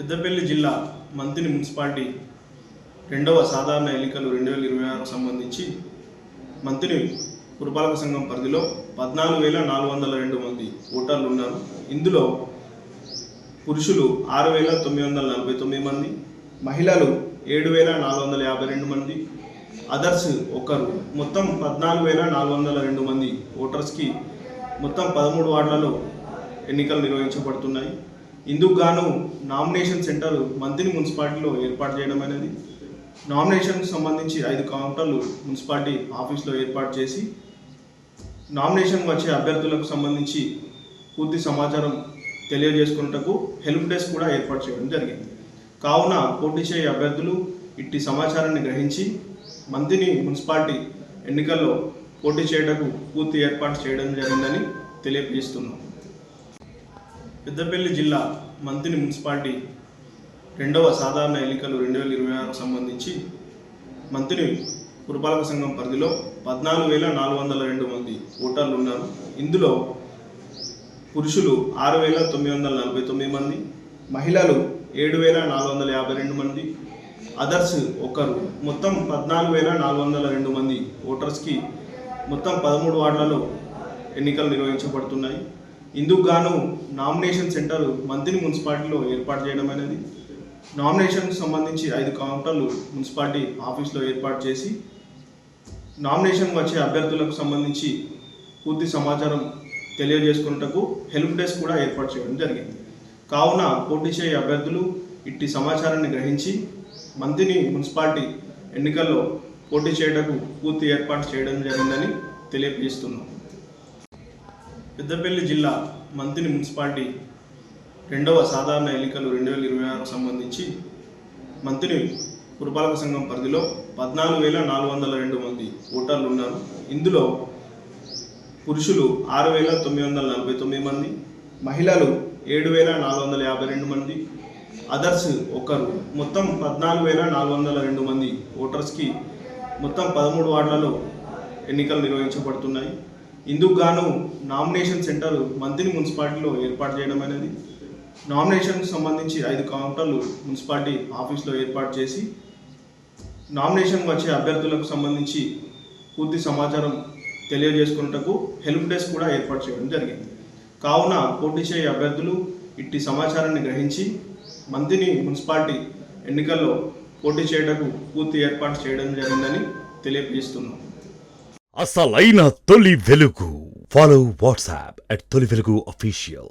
పెద్దపల్లి జిల్లా మంతిని మున్సిపాలిటీ రెండవ సాధారణ ఎన్నికలు 2026 సంబంధించి మంతిని పురపాలక సంఘం పరిధిలో 14,402 మంది ఓటర్లు ఉన్నారు. ఇందులో పురుషులు 6,949 మంది, మహిళలు 7,452 మంది, అదర్స్ ఒకరు. మొత్తం 14,402 మంది ఓటర్స్కి మొత్తం 13 వార్డులలో ఎన్నికలు నిర్వహించబడుతున్నాయి. ఇందుకు గాను నామినేషన్ సెంటర్ మంతిని మున్సిపాలిటీలో ఏర్పాటు చేయడం అనేది, నామినేషన్కి సంబంధించి 5 కౌంటర్లు మున్సిపాలిటీ ఆఫీస్లో ఏర్పాటు చేసి నామినేషన్ వచ్చే అభ్యర్థులకు సంబంధించి పూర్తి సమాచారం తెలియజేసుకున్నటకు హెల్ప్ డెస్క్ కూడా ఏర్పాటు చేయడం జరిగింది. కావున పోటీ చేయే అభ్యర్థులు ఇట్టి సమాచారాన్ని గ్రహించి మంతిని మున్సిపాలిటీ ఎన్నికల్లో పోటీ చేయటకు పూర్తి ఏర్పాటు చేయడం జరిగిందని తెలియజేస్తున్నాం. పెద్దపల్లి జిల్లా మంతిని మున్సిపాలిటీ రెండవ సాధారణ ఎన్నికలు 2026 సంబంధించి మంతిని పురపాలక సంఘం పరిధిలో 14,402 మంది ఓటర్లు ఉన్నారు. ఇందులో పురుషులు 6,949 మంది, మహిళలు 7,452 మంది, అదర్స్ ఒకరు. మొత్తం 14,402 మంది ఓటర్స్కి మొత్తం 13 వార్డులలో ఎన్నికలు నిర్వహించబడుతున్నాయి. ఇందుకు గాను నామినేషన్ సెంటర్ మంతిని మున్సిపాలిటీలో ఏర్పాటు చేయడం అనేది, నామినేషన్కి సంబంధించి 5 కౌంటర్లు మున్సిపాలిటీ ఆఫీస్లో ఏర్పాటు చేసి నామినేషన్ వచ్చే అభ్యర్థులకు సంబంధించి పూర్తి సమాచారం తెలియజేసుకున్నటకు హెల్ప్ డెస్క్ కూడా ఏర్పాటు చేయడం జరిగింది. కావున పోటీ చేయే అభ్యర్థులు ఇట్టి సమాచారాన్ని గ్రహించి మంతిని మున్సిపాలిటీ ఎన్నికల్లో పోటీ చేయటకు పూర్తి ఏర్పాటు చేయడం జరిగిందని తెలియజేస్తున్నాం. పెద్దపల్లి జిల్లా మంతిని మున్సిపాలిటీ రెండవ సాధారణ ఎన్నికలు 2026 సంబంధించి మంతిని పురపాలక సంఘం పరిధిలో 14,402 మంది ఓటర్లు ఉన్నారు. ఇందులో పురుషులు 6,949 మంది, మహిళలు 7,452 మంది, అదర్స్ ఒకరు. మొత్తం 14,402 మంది ఓటర్స్కి మొత్తం 13 వార్డులలో ఎన్నికలు నిర్వహించబడుతున్నాయి. ఇందుకు గాను నామినేషన్ సెంటర్ మంతిని మున్సిపాలిటీలో ఏర్పాటు చేయడం అనేది, నామినేషన్కి సంబంధించి 5 కౌంటర్లు మున్సిపాలిటీ ఆఫీస్లో ఏర్పాటు చేసి నామినేషన్ వచ్చే అభ్యర్థులకు సంబంధించి పూర్తి సమాచారం తెలియజేసుకున్నటకు హెల్ప్ డెస్క్ కూడా ఏర్పాటు చేయడం జరిగింది. కావున పోటీ చేయే అభ్యర్థులు ఇట్టి సమాచారాన్ని గ్రహించి మంతిని మున్సిపాలిటీ ఎన్నికల్లో పోటీ చేయటకు పూర్తి ఏర్పాటు చేయడం జరిగిందని తెలియజేస్తున్నాం. అసలైన తొలి వెలుగు. ఫాలో వాట్సాప్ @తొలి వెలుగు official.